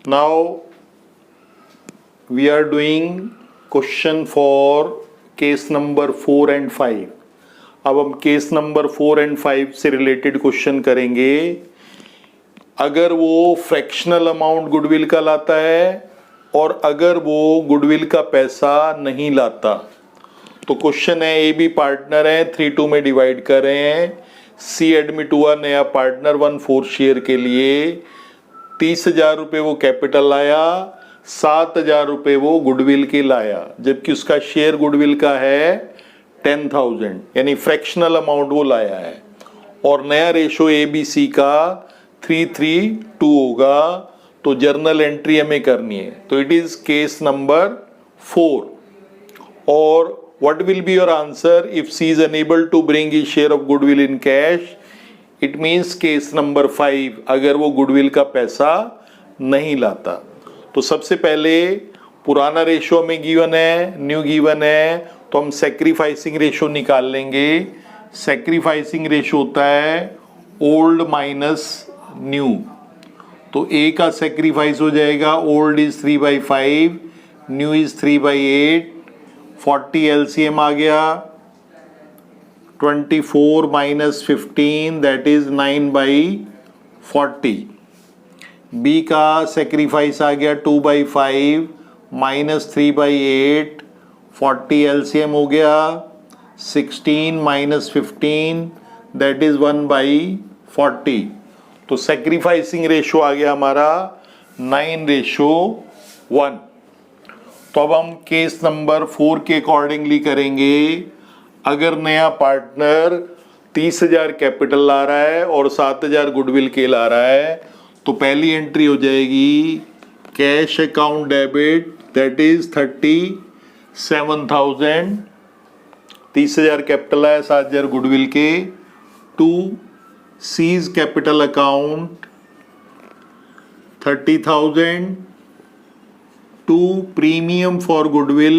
Now we are doing question for case number 4 and 5. अब हम case number 4 and 5 से related question करेंगे. अगर वो फ्रैक्शनल अमाउंट गुडविल का लाता है और अगर वो गुडविल का पैसा नहीं लाता, तो क्वेश्चन है ए बी पार्टनर है, 3-2 में डिवाइड कर रहे हैं. सी एडमिट हुआ नया पार्टनर 1/4 शेयर के लिए. 30,000 रुपये वो कैपिटल लाया, 7,000 रुपये वो गुडविल के लाया, जबकि उसका शेयर गुडविल का है 10,000, यानी फ्रैक्शनल अमाउंट वो लाया है. और नया रेशो ए बी सी का 3:3:2 होगा. तो जर्नल एंट्री हमें करनी है. तो इट इज केस नंबर 4. और what will be your answer if C is unable to bring his share of goodwill in cash? It means case number 5, अगर वो गुडविल का पैसा नहीं लाता. तो सबसे पहले पुराना रेशो हमें गिवन है, न्यू गिवन है, तो हम सेक्रीफाइसिंग रेशो निकाल लेंगे. सेक्रीफाइसिंग रेशो होता है ओल्ड माइनस न्यू. तो ए का सेक्रीफाइस हो जाएगा, old is 3/5, new is 3/8. 40 LCM आ गया. 24 माइनस 15 दैट इज 9/40. बी का सेक्रीफाइस आ गया 2/5 माइनस 3/8. 40 एलसीएम हो गया. 16 माइनस 15 दैट इज 1/40. तो सेक्रीफाइसिंग रेशो आ गया हमारा 9:1. तो अब हम केस नंबर 4 के अकॉर्डिंगली करेंगे. अगर नया पार्टनर 30,000 कैपिटल ला रहा है और 7,000 गुडविल के ला रहा है, तो पहली एंट्री हो जाएगी cash account debit, that is 37,000. 30,000 capital है, 7,000 गुडविल के. To C's capital account 30,000. To premium for goodwill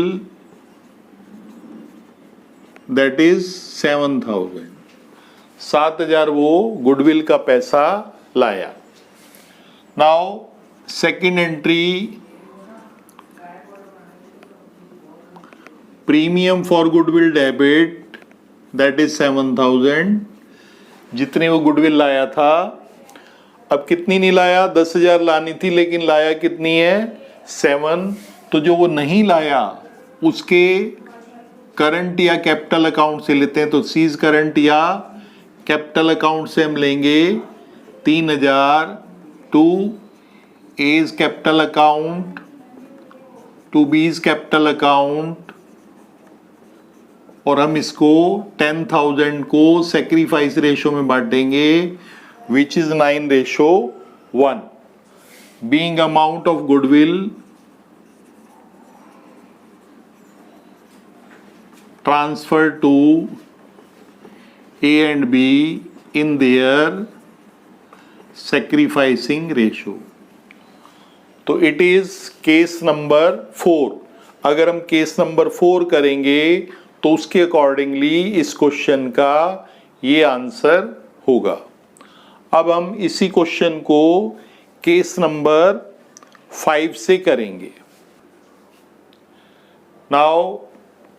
that is 7,000. 7,000 वो गुडविल का पैसा लाया. Now second entry premium for goodwill debit that is 7,000. जितने वो गुडविल लाया था, अब कितनी नहीं लाया, 10,000 लानी थी, लेकिन लाया कितनी है 7. तो जो वो नहीं लाया उसके करंट या कैपिटल अकाउंट से लेते हैं. तो सीज करंट या कैपिटल अकाउंट से हम लेंगे 3,000 to A's capital account, to B's capital account, और हम इसको 10,000 को सेक्रीफाइस रेशो में बांटेंगे, which is 9:1. Being amount of goodwill transferred to A and B in their sacrificing ratio. तो it is case number 4. अगर हम केस नंबर 4 करेंगे तो उसके अकॉर्डिंगली इस क्वेश्चन का ये आंसर होगा. अब हम इसी क्वेश्चन को केस नंबर 5 से करेंगे. नाउ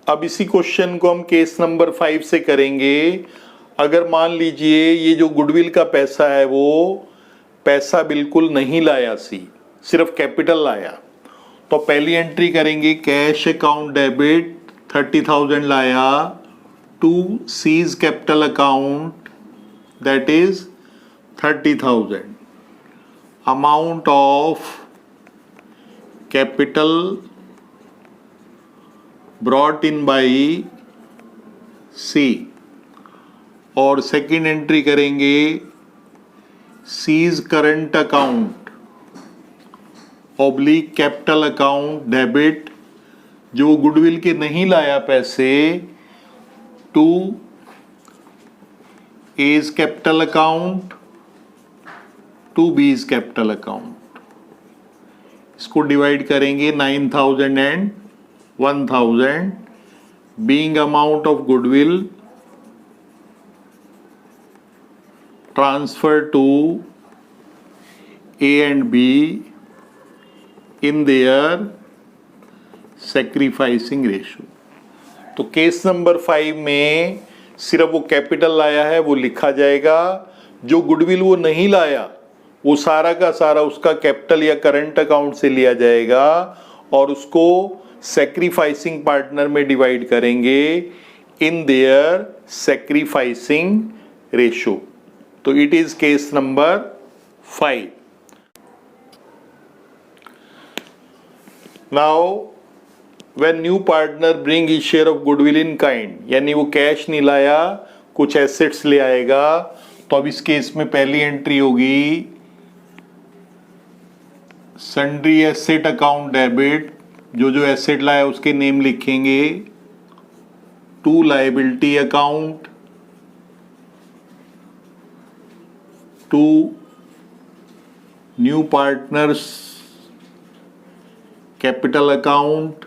अब इसी क्वेश्चन को हम केस नंबर 5 से करेंगे. अगर मान लीजिए ये जो गुडविल का पैसा है वो पैसा बिल्कुल नहीं लाया, सिर्फ कैपिटल लाया, तो पहली एंट्री करेंगे कैश अकाउंट डेबिट 30,000 लाया. To C's capital account that is 30,000. amount of capital brought in by C. और सेकेंड एंट्री करेंगे C's current account oblique capital account debit, जो गुडविल के नहीं लाया पैसे, to A's capital account, to B's capital account. इसको divide करेंगे 9,000 and 1,000. Being amount of goodwill transfer to A and B in their sacrificing ratio. तो case number 5 में सिर्फ वो कैपिटल लाया है वो लिखा जाएगा, जो गुडविल वो नहीं लाया वो सारा का सारा उसका कैपिटल या करंट अकाउंट से लिया जाएगा और उसको सैक्रिफाइसिंग पार्टनर में डिवाइड करेंगे इन देयर सैक्रिफाइसिंग रेशो। तो it is case number 5। Now when new partner bring his share of goodwill in kind, यानी वो कैश नहीं लाया, कुछ एसेट्स ले आएगा, तो अब इस केस में पहली एंट्री होगी सन्ड्री एसेट अकाउंट डेबिट, जो जो एसेट लाया उसके नेम लिखेंगे, to liability account, to new partners capital account,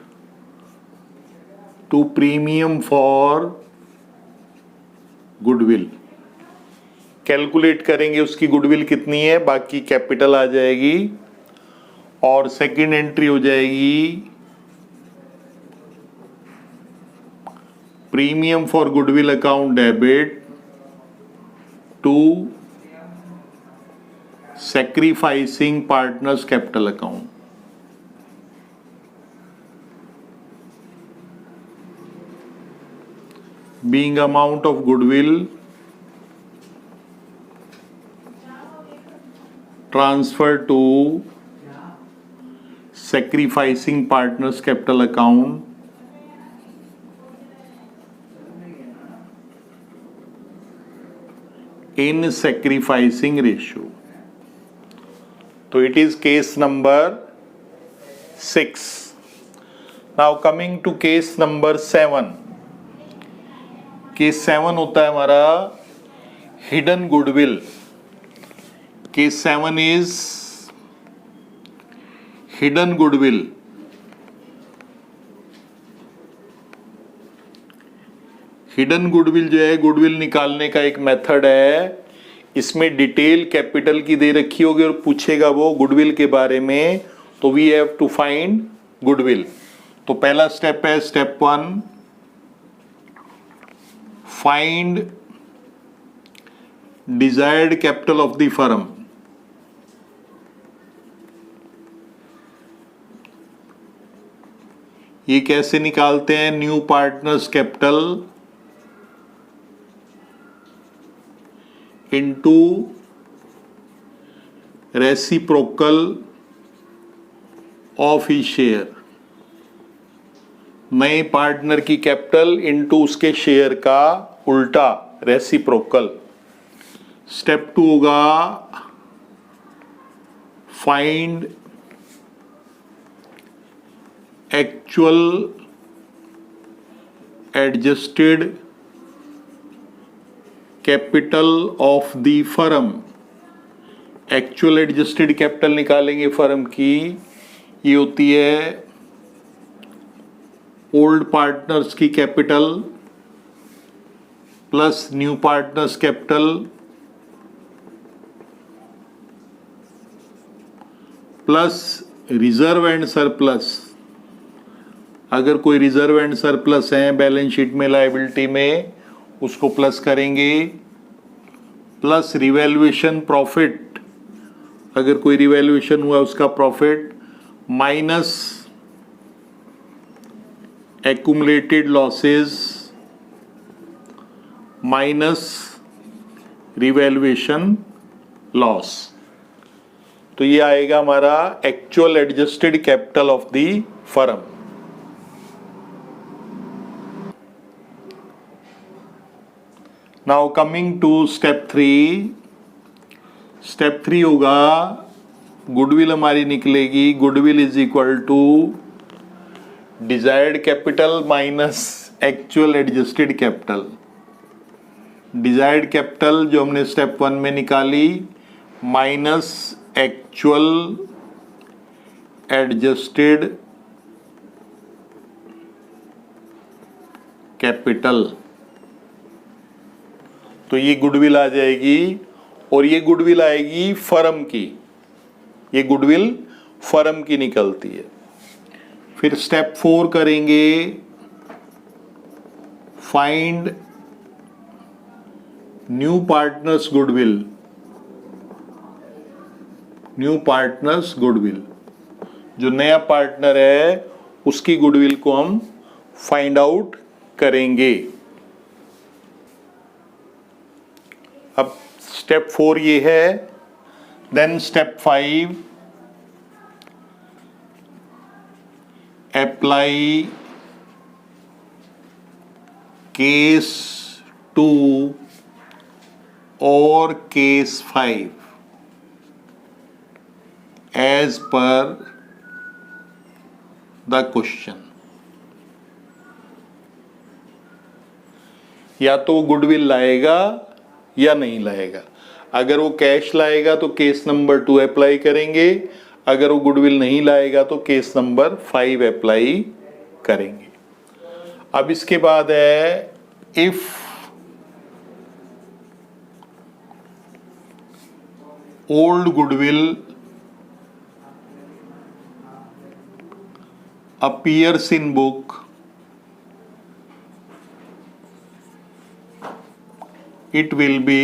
to premium for goodwill. Calculate करेंगे उसकी गुडविल कितनी है, बाकी कैपिटल आ जाएगी और सेकंड एंट्री हो जाएगी premium for goodwill account debit to sacrificing partners capital account. Being amount of goodwill transferred to sacrificing partners capital account in sacrificing ratio. So it is case number 6. Now coming to case number 7. Case 7 होता है हमारा hidden goodwill. Case 7 is hidden goodwill. Hidden goodwill जो है, goodwill निकालने का एक method है, इसमें डिटेल कैपिटल की दे रखी होगी और पूछेगा वो गुडविल के बारे में, तो we have to find goodwill. तो पहला स्टेप है step 1, find desired capital of the firm। ये कैसे निकालते हैं, new partners capital into reciprocal of he share. नए पार्टनर की कैपिटल इनटू उसके शेयर का उल्टा, रेसिप्रोकल। स्टेप 2 होगा find actual adjusted capital of the firm. Actual adjusted capital निकालेंगे फर्म की, ये होती है ओल्ड पार्टनर्स की capital plus new partners capital plus reserve and surplus. अगर कोई रिजर्व एंड सरप्लस है बैलेंस शीट में, लायबिलिटी में, उसको प्लस करेंगे, प्लस रिवैल्यूएशन प्रॉफिट, अगर कोई रिवैल्यूएशन हुआ उसका profit, minus accumulated losses minus revaluation loss. तो ये आएगा हमारा actual adjusted capital of the firm. Now coming to step 3। Step 3 होगा गुडविल हमारी निकलेगी, goodwill is equal to desired capital minus actual adjusted capital. Desired capital जो हमने step 1 में निकाली माइनस एक्चुअल एडजस्टेड कैपिटल, तो ये गुडविल आ जाएगी और ये गुडविल आएगी फर्म की, ये गुडविल फर्म की निकलती है। फिर स्टेप 4 करेंगे, find new partners goodwill. New partners goodwill, जो नया पार्टनर है उसकी गुडविल को हम फाइंड आउट करेंगे। अब स्टेप 4 ये है। देन स्टेप 5, अप्लाई केस 2 और case 5 as per the question. या तो गुडविल लाएगा या नहीं लाएगा। अगर वो कैश लाएगा तो केस नंबर 2 अप्लाई करेंगे, अगर वो गुडविल नहीं लाएगा तो केस नंबर 5 अप्लाई करेंगे। अब इसके बाद है, if old goodwill appears in book, it will be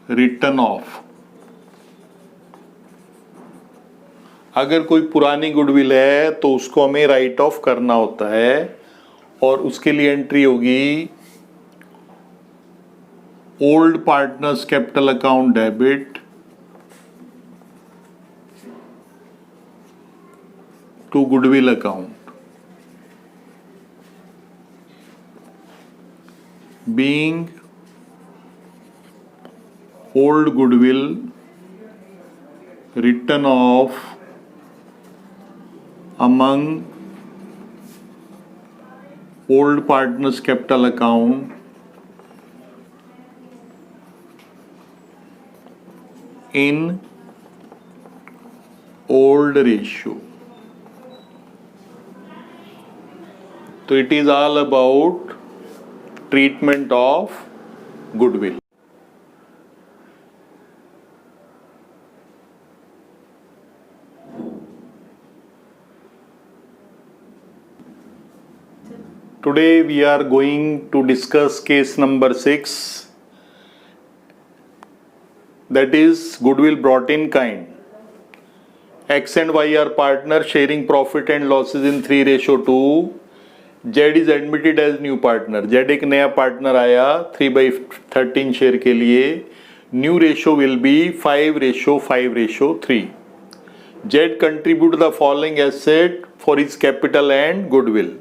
written off। अगर कोई पुरानी गुडविल है तो उसको हमें राइट ऑफ करना होता है और उसके लिए एंट्री होगी old partners capital account debit to goodwill account, being old goodwill written off among old partners capital account in old ratio। तो it is all about treatment of goodwill। Today we are going to discuss case number 6, that is goodwill brought in kind। X and Y are partners sharing profit and losses in 3:2। Z is admitted as new partner। Z एक नया partner आया 3/13 share के लिए। New ratio will be 5:5:3। Z contribute the following asset for his capital and goodwill।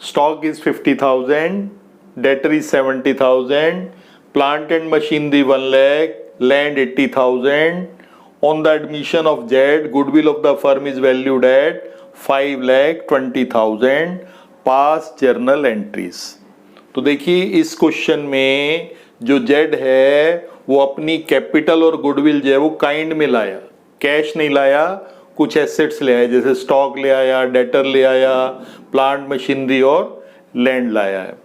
Stock is 50,000, debtor is 70,000, plant and machinery 1 lakh, land 80,000। On the admission of Z, goodwill of the firm is valued at 5,20,000। Pass journal entries. तो देखिए इस question में जो Z है वो अपनी capital और goodwill जो है वो काइंड में लाया, कैश नहीं लाया, कुछ एसेट्स ले आया, जैसे स्टॉक ले आया, डेटर ले आया, प्लांट मशीनरी और लैंड लाया है।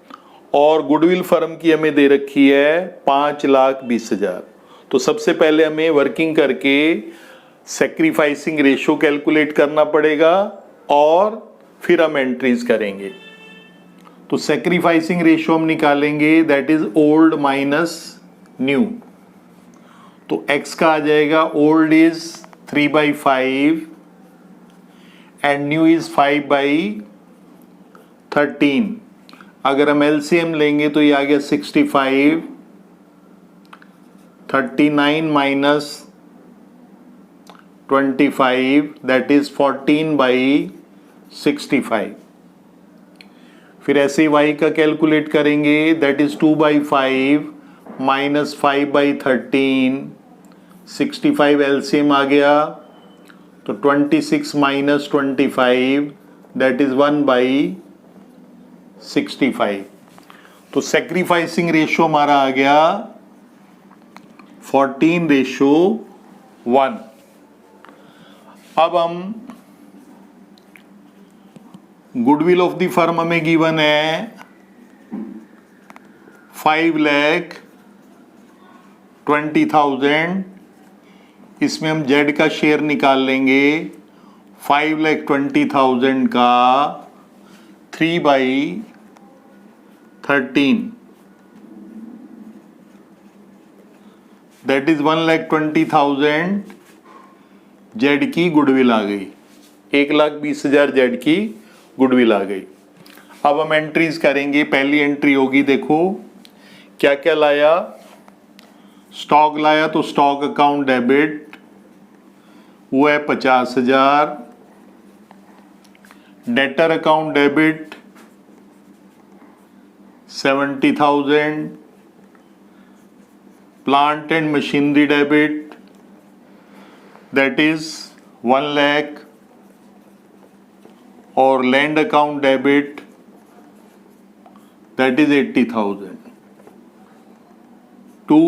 और गुडविल फर्म की हमें दे रखी है 5,20,000। तो सबसे पहले हमें वर्किंग करके सैक्रिफाइसिंग रेशो कैलकुलेट करना पड़ेगा और फिर हम एंट्रीज करेंगे। तो सैक्रिफाइसिंग रेशो हम निकालेंगे, that is old minus new. तो x का आ जाएगा, old is 3/5 and new is 5/13। अगर हम एलसीएम लेंगे तो ये आ गया 65, 39 माइनस 25 दैट इज 14/65। फिर ऐसे y का कैलकुलेट करेंगे, दैट इज 2/5 माइनस 5/13। 65 एलसीएम आ गया तो 26 माइनस 25 दैट इज 1/65। तो सैक्रिफाइसिंग रेशो हमारा आ गया 14:1। अब हम गुडविल ऑफ द फर्म हमें गिवन है 5,20,000 इसमें हम जेड का शेयर निकाल लेंगे 5,20,000 का 3/13 दैट इज 1,20,000 जेड की गुडविल आ गई। 1,20,000 जेड की गुडविल आ गई। अब हम एंट्रीज करेंगे। पहली एंट्री होगी, देखो क्या क्या लाया। स्टॉक लाया तो स्टॉक अकाउंट डेबिट वो है 50,000। Debtor account debit 70,000। Plant and machinery debit that is 1 lakh. और land account debit that is 80,000। To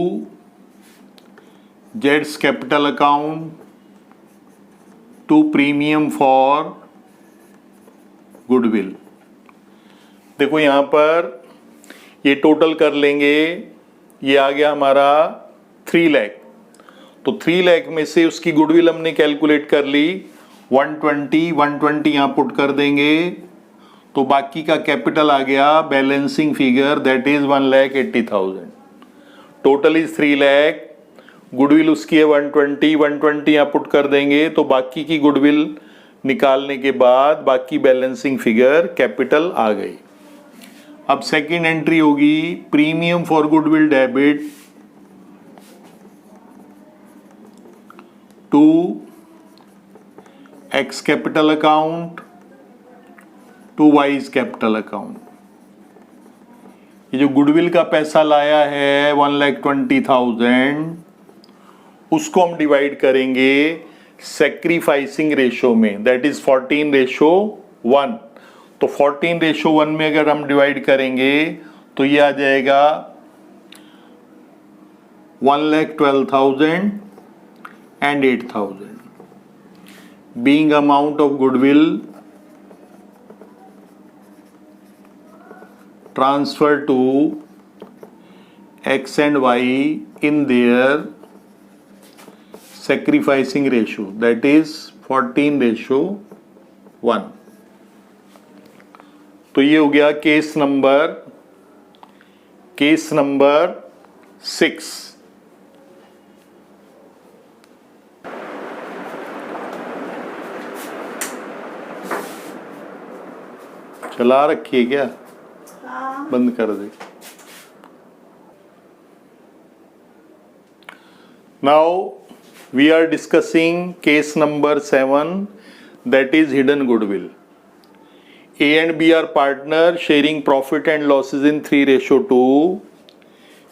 जेड्स capital account to premium for goodwill. देखो यहां पर ये टोटल कर लेंगे, ये आ गया हमारा 3 लाख। तो 3 लाख में से उसकी गुडविल हमने कैलकुलेट कर ली 120 यहां पुट कर देंगे तो बाकी का कैपिटल आ गया balancing figure that is 1,80,000। Total is 3 lakh. Goodwill उसकी है 120 यहां पुट कर देंगे तो बाकी की गुडविल निकालने के बाद बाकी बैलेंसिंग फिगर कैपिटल आ गई। अब सेकेंड एंट्री होगी premium for goodwill debit to X capital account to Y's capital account. ये जो गुडविल का पैसा लाया है 1,20,000 उसको हम डिवाइड करेंगे सैक्रिफाइसिंग रेशो में दैट इज 14:1। तो 14:1 में अगर हम डिवाइड करेंगे तो ये आ जाएगा 1,12,000 and 8,000 being amount of goodwill transferred to X and Y in their sacrificing ratio that is 14:1। तो ये हो गया केस नंबर 6। चला रखिए क्या? बंद कर दे। Now we are discussing case number 7 that is hidden goodwill. A and B are partner sharing profit and losses in 3:2.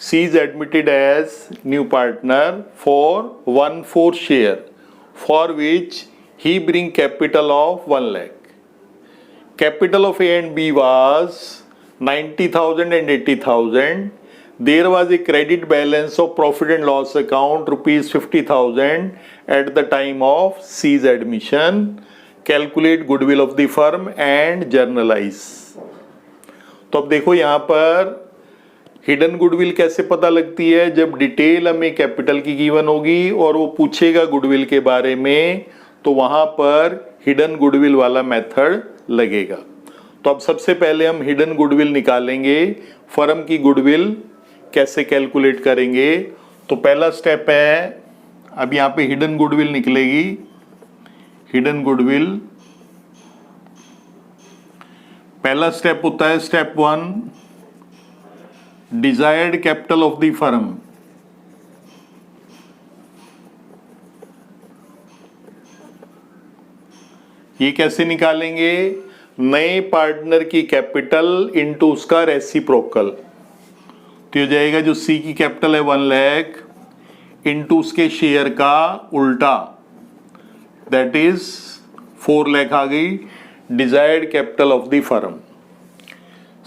C is admitted as new partner for 1/4 share for which he bring capital of 1 lakh. Capital of A and B was 90,000 and 80,000. There was a credit balance of profit and loss account rupees 50,000 at the time of C's admission. Calculate goodwill of the firm and journalize. तो अब देखो यहाँ पर hidden goodwill कैसे पता लगती है? जब डिटेल हमें कैपिटल की गिवन होगी और वो पूछेगा गुडविल के बारे में तो वहां पर हिडन गुडविल वाला मेथड लगेगा। तो अब सबसे पहले हम हिडन गुडविल निकालेंगे। फर्म की गुडविल कैसे कैलकुलेट करेंगे? तो पहला स्टेप है, अब यहाँ पे हिडन गुडविल निकलेगी। हिडन गुडविल पहला स्टेप होता है step 1 desired capital of the firm. ये कैसे निकालेंगे? नए पार्टनर की कैपिटल इनटू उसका रेसिप्रोकल। तो हो जाएगा जो सी की कैपिटल है 1 लाख इनटू उसके शेयर का उल्टा दैट इज 4 लाख आ गई desired capital of the firm.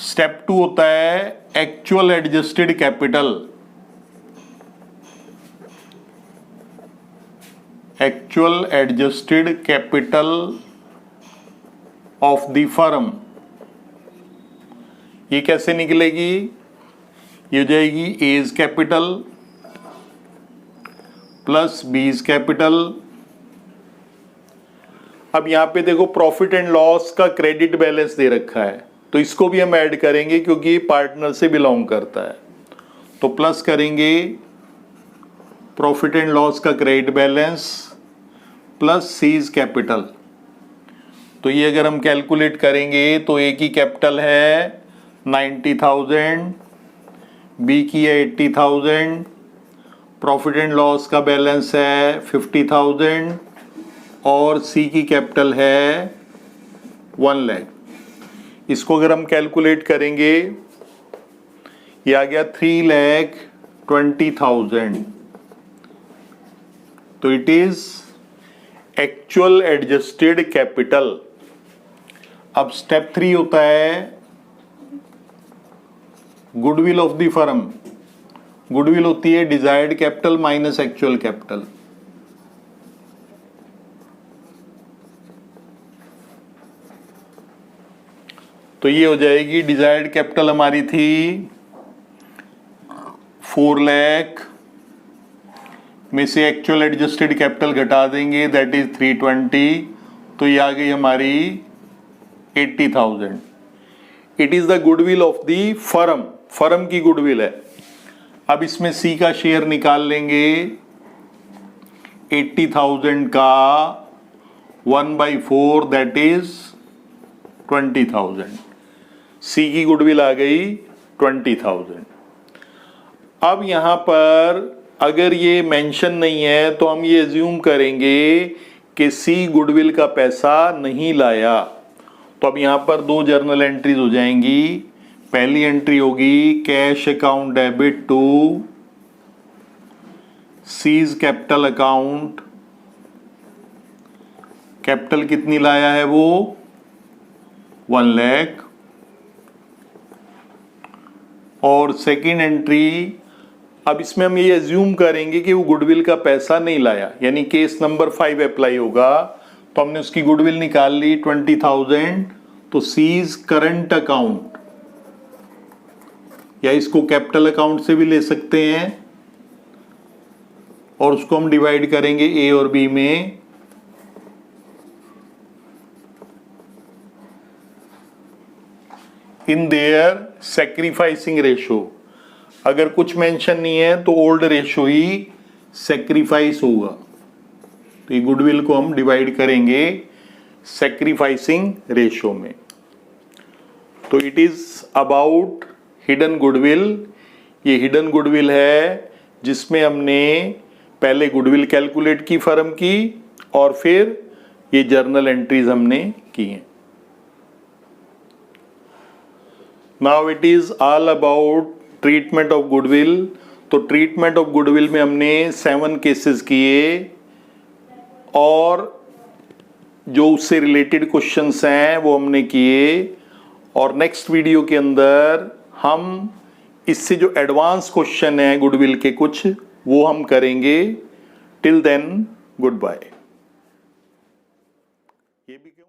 Step 2 होता है actual adjusted capital. Actual adjusted capital of the firm. ये कैसे निकलेगी? ये हो जाएगी A's capital plus B's capital. अब यहाँ पे देखो प्रॉफिट एंड लॉस का क्रेडिट बैलेंस दे रखा है, तो इसको भी हम ऐड करेंगे क्योंकि ये पार्टनर से बिलोंग करता है। तो प्लस करेंगे प्रॉफिट एंड लॉस का credit balance plus C's capital. तो ये अगर हम कैलकुलेट करेंगे तो ए की कैपिटल है 90,000, बी की है 80,000, प्रॉफिट एंड लॉस का बैलेंस है 50,000 और सी की कैपिटल है 1 लाख। इसको अगर हम कैलकुलेट करेंगे ये आ गया 3,20,000। तो it is actual adjusted capital. अब स्टेप 3 होता है goodwill of the firm. Goodwill होती है desired capital minus actual capital. तो ये हो जाएगी डिजायर्ड कैपिटल हमारी थी 4 लाख में से एक्चुअल एडजस्टेड कैपिटल घटा देंगे दैट इज 320, तो ये आ गई हमारी 80,000। It is the goodwill of the firm, firm की गुडविल है। अब इसमें सी का शेयर निकाल लेंगे 80,000 का 1/4 दैट इज 20,000। सी की गुडविल आ गई 20,000। अब यहां पर अगर ये मेंशन नहीं है तो हम ये एज्यूम करेंगे कि सी गुडविल का पैसा नहीं लाया। तो अब यहां पर 2 जर्नल एंट्रीज हो जाएंगी। पहली एंट्री होगी cash account debit to C's capital account. Capital कितनी लाया है वो 1 लाख। और सेकेंड एंट्री, अब इसमें हम ये एज्यूम करेंगे कि वो गुडविल का पैसा नहीं लाया, यानी केस नंबर 5 अप्लाई होगा। तो हमने उसकी गुडविल निकाल ली 20,000। तो सीज करंट अकाउंट, या इसको कैपिटल अकाउंट से भी ले सकते हैं, और उसको हम डिवाइड करेंगे ए और बी में। इन देयर सैक्रिफाइसिंग रेशो। अगर कुछ मेंशन नहीं है तो ओल्ड रेशो ही सैक्रिफाइस होगा। तो ये गुडविल को हम डिवाइड करेंगे सैक्रिफाइसिंग रेशो में। तो it is about hidden goodwill. ये हिडन गुडविल है जिसमें हमने पहले गुडविल कैलकुलेट की फर्म की और फिर ये जर्नल एंट्रीज हमने की हैं। Now it is all about treatment of goodwill. तो ट्रीटमेंट ऑफ गुडविल में हमने 7 केसेस किए और जो उससे रिलेटेड क्वेश्चंस हैं वो हमने किए। और नेक्स्ट वीडियो के अंदर हम इससे जो एडवांस क्वेश्चन है गुडविल के कुछ वो हम करेंगे। Till then good bye.